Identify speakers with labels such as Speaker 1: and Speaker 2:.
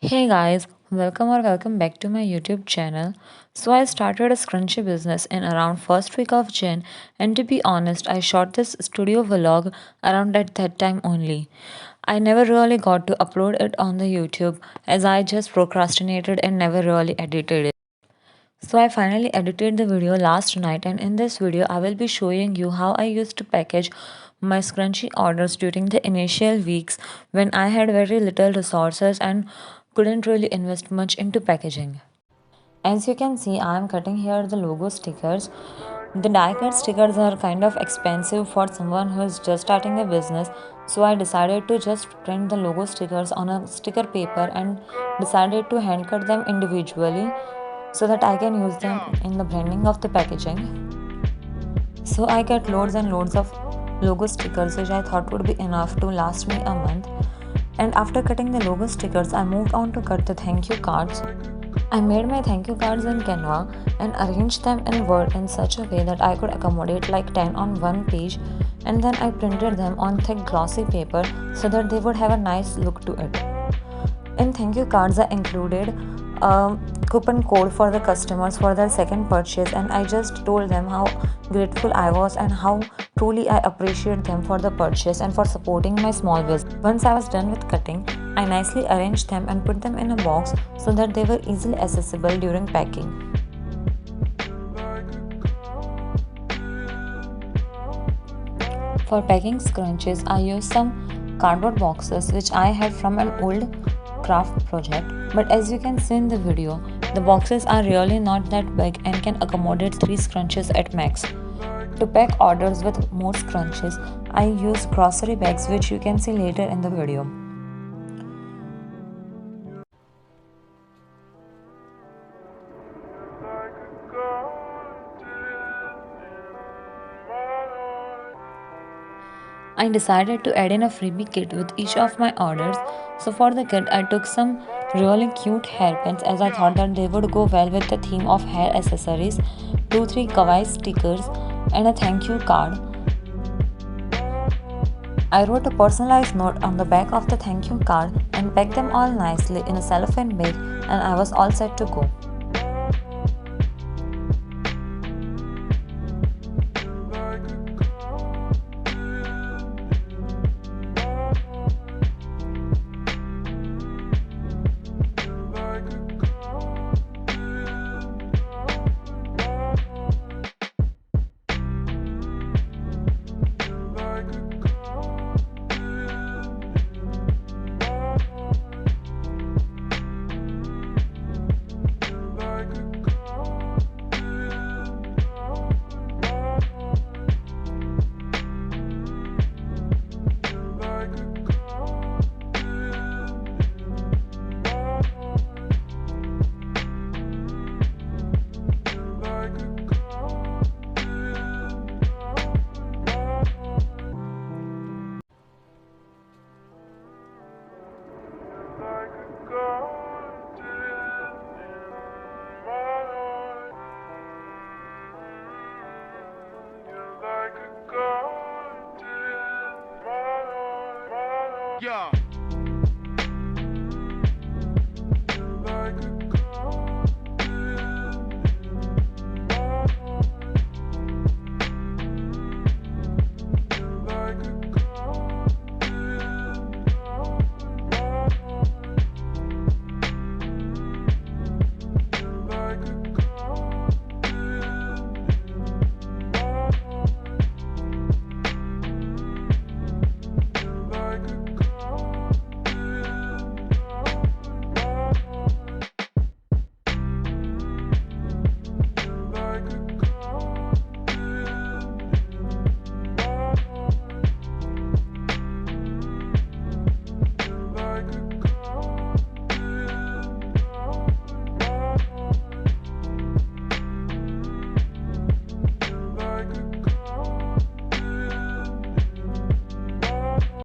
Speaker 1: Hey guys, welcome back to my YouTube channel. So I started a scrunchie business in around first week of Jan, and to be honest, I shot this studio vlog around at that time only. I never really got to upload it on the YouTube as I just procrastinated and never really edited it. So I finally edited the video last night, and in this video I will be showing you how I used to package my scrunchie orders during the initial weeks when I had very little resources and couldn't really invest much into packaging. As you can see, I am cutting here the logo stickers. The die cut stickers are kind of expensive for someone who is just starting a business, so I decided to just print the logo stickers on a sticker paper and decided to hand cut them individually so that I can use them in the branding of the packaging. So I got loads and loads of logo stickers which I thought would be enough to last me a month. And after cutting the logo stickers, I moved on to cut the thank you cards. I made my thank you cards in Canva and arranged them in Word in such a way that I could accommodate like 10 on one page, and then I printed them on thick glossy paper so that they would have a nice look to it. In thank you cards, I included a coupon code for the customers for their second purchase, and I just told them how grateful I was and how truly I appreciate them for the purchase and for supporting my small business. Once I was done with cutting, I nicely arranged them and put them in a box so that they were easily accessible during packing. For packing scrunchies, I used some cardboard boxes which I had from an old craft project, but as you can see in the video, the boxes are really not that big and can accommodate 3 scrunchies at max. To pack orders with more scrunchies, I use grocery bags which you can see later in the video. I decided to add in a freebie kit with each of my orders. So for the kit, I took some really cute hairpins as I thought that they would go well with the theme of hair accessories, 2-3 kawaii stickers, and a thank you card. I wrote a personalized note on the back of the thank you card and packed them all nicely in a cellophane bag, and I was all set to go.
Speaker 2: Yeah.